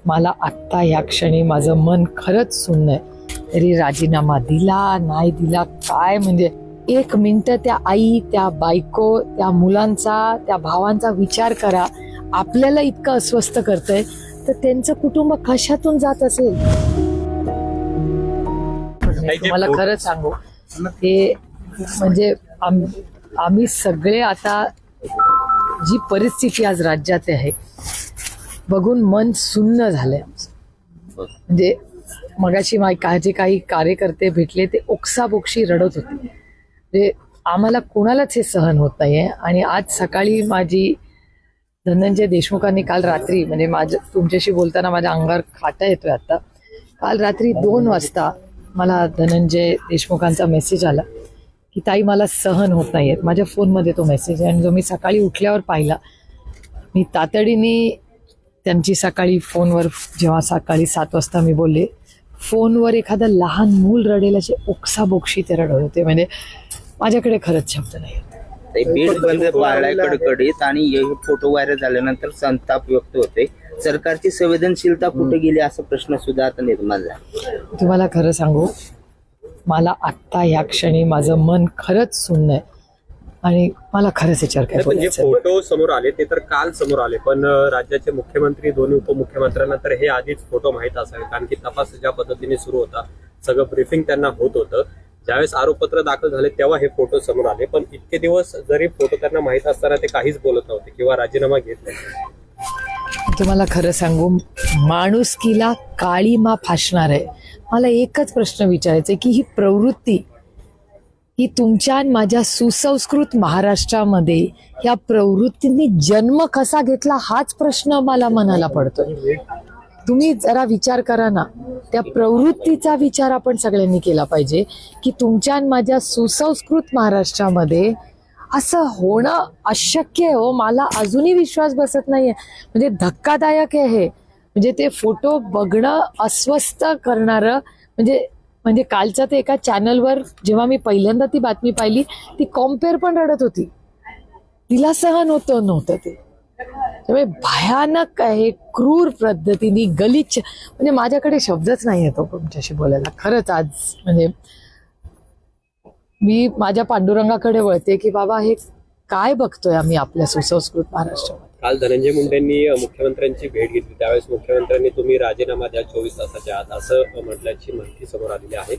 मला आत्ता या क्षणी माझं मन खरंच सुन्न आहे. तरी राजीनामा दिला नाही दिला काय म्हणजे एक मिनिट त्या आई, त्या बायको, त्या मुलांचा, त्या भावांचा विचार करा. आपल्याला इतकं अस्वस्थ करतंय तर त्यांचं कुटुंब कशातून जात असेल. तुम्हाला खरं सांगू ते म्हणजे आम्ही सगळे आता जी परिस्थिती आज राज्यात आहे बघून मन सुन्न झालंय आमचं. म्हणजे मगाशी जे काही कार्यकर्ते भेटले ते ओक्साबोक्षी रडत होते. म्हणजे आम्हाला कोणालाच हे सहन होत नाहीये. आणि आज सकाळी माझी धनंजय देशमुखांनी काल रात्री म्हणजे तुमच्याशी बोलताना माझ्या अंगावर काटा येतोय आता. काल रात्री 2 वाजता मला धनंजय देशमुखांचा मेसेज आला की ताई मला सहन होत नाहीये. माझ्या फोनमध्ये तो मेसेज आहे आणि जो मी सकाळी उठल्यावर पाहिला. मी तातडीने त्यांची सकाळी फोनवर जेव्हा सकाळी 7 वाजता मी बोलले फोनवर एखादं लहान मूल रडेल असे ओक्साबोक्षी ते रडत होते. म्हणजे माझ्याकडे खरंच शब्द नाही. बीड बंद पाळलाय कडकडीत आणि हे फोटो व्हायरल झाल्यानंतर संताप व्यक्त होते. सरकारची संवेदनशीलता कुठे गेली असा प्रश्न सुद्धा आता निर्माण झाला. तुम्हाला खरं सांगू मला आत्ता या क्षणी माझं मन खरंच सुन्न आहे आणि मला खरंच विचार काय म्हणजे फोटो समोर आले ते तर काल समोर आले पण राज्याचे मुख्यमंत्री दोन्ही उपमुख्यमंत्र्यांना तर हे आधीच फोटो माहीत असावे कारण की तपास ज्या पद्धतीने सुरू होता सगळं ब्रीफिंग त्यांना होत होतं. ज्यावेळेस आरोपपत्र दाखल झाले तेव्हा हे फोटो समोर आले पण इतके दिवस जरी फोटो त्यांना माहीत असताना ते काहीच बोलत नव्हते किंवा राजीनामा घेत नाही. तुम्हाला खरं सांगू माणुसकीला काळीमा फासणार आहे. मला एकच प्रश्न विचारायचा आहे की ही प्रवृत्ती ही तुमच्या आणि माझ्या सुसंस्कृत महाराष्ट्रामध्ये या प्रवृत्तींनी जन्म कसा घेतला हाच प्रश्न मला मनाला पडतोय. तुम्ही जरा विचार करा ना. त्या प्रवृत्तीचा विचार आपण सगळ्यांनी केला पाहिजे की तुमच्या आणि माझ्या सुसंस्कृत महाराष्ट्रामध्ये असं होणं अशक्य आहे. हो मला अजूनही विश्वास बसत नाहीये. म्हणजे धक्कादायक आहे. म्हणजे ते फोटो बघणं अस्वस्थ करणारं म्हणजे कालच्या ते एका चॅनलवर जेव्हा मी पहिल्यांदा ती बातमी पाहिली ती कॉम्पेअर पण रडत होती. तिला सहन नव्हतं ते. त्यामुळे भयानक आहे. क्रूर पद्धतीने गलिच्छ म्हणजे माझ्याकडे शब्दच नाही येतो तुमच्याशी बोलायला. खरंच आज म्हणजे मी माझ्या पांडुरंगाकडे वळते की बाबा हे काय बघतोय आम्ही आपल्या सुसंस्कृत महाराष्ट्रामध्ये. काल धनंजय मुंडेंनी मुख्यमंत्र्यांची भेट घेतली त्यावेळेस मुख्यमंत्र्यांनी तुम्ही राजीनामा द्या 24 तासाच्या आत असं म्हटल्याची माहिती समोर आलेली आहे.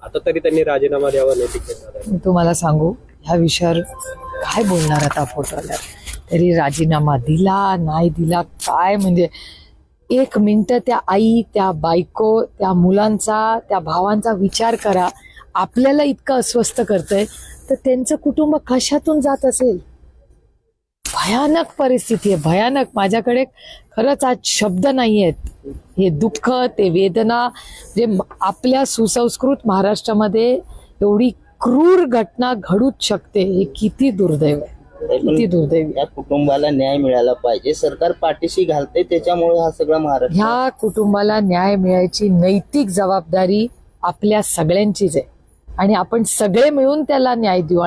आता तरी त्यांनी राजीनामा द्यावा नैतिक. मी तुम्हाला सांगू ह्या विषयावर काय बोलणार आता फोटो आल्यावर. तरी राजीनामा दिला नाही दिला काय म्हणजे एक मिनिट त्या आई, त्या बायको, त्या मुलांचा, त्या भावांचा विचार करा. आपल्याला इतकं अस्वस्थ करतंय तर त्यांचं कुटुंब कशातून जात असेल. भयानक परिस्थिती आहे. भयानक. माझ्याकडे खरंच आज शब्द नाही आहेत. हे दुःख ते वेदना जे आपल्या सुसंस्कृत महाराष्ट्रामध्ये एवढी क्रूर घटना घडूच शकते हे किती दुर्दैव आहे. किती दुर्दैव. या कुटुंबाला न्याय मिळाला पाहिजे. सरकार पाठीशी घालते त्याच्यामुळे हा सगळा महाराष्ट्र. ह्या कुटुंबाला न्याय मिळायची नैतिक जबाबदारी आपल्या सगळ्यांचीच आहे आणि आपण सगळे मिळून त्याला न्याय देऊ.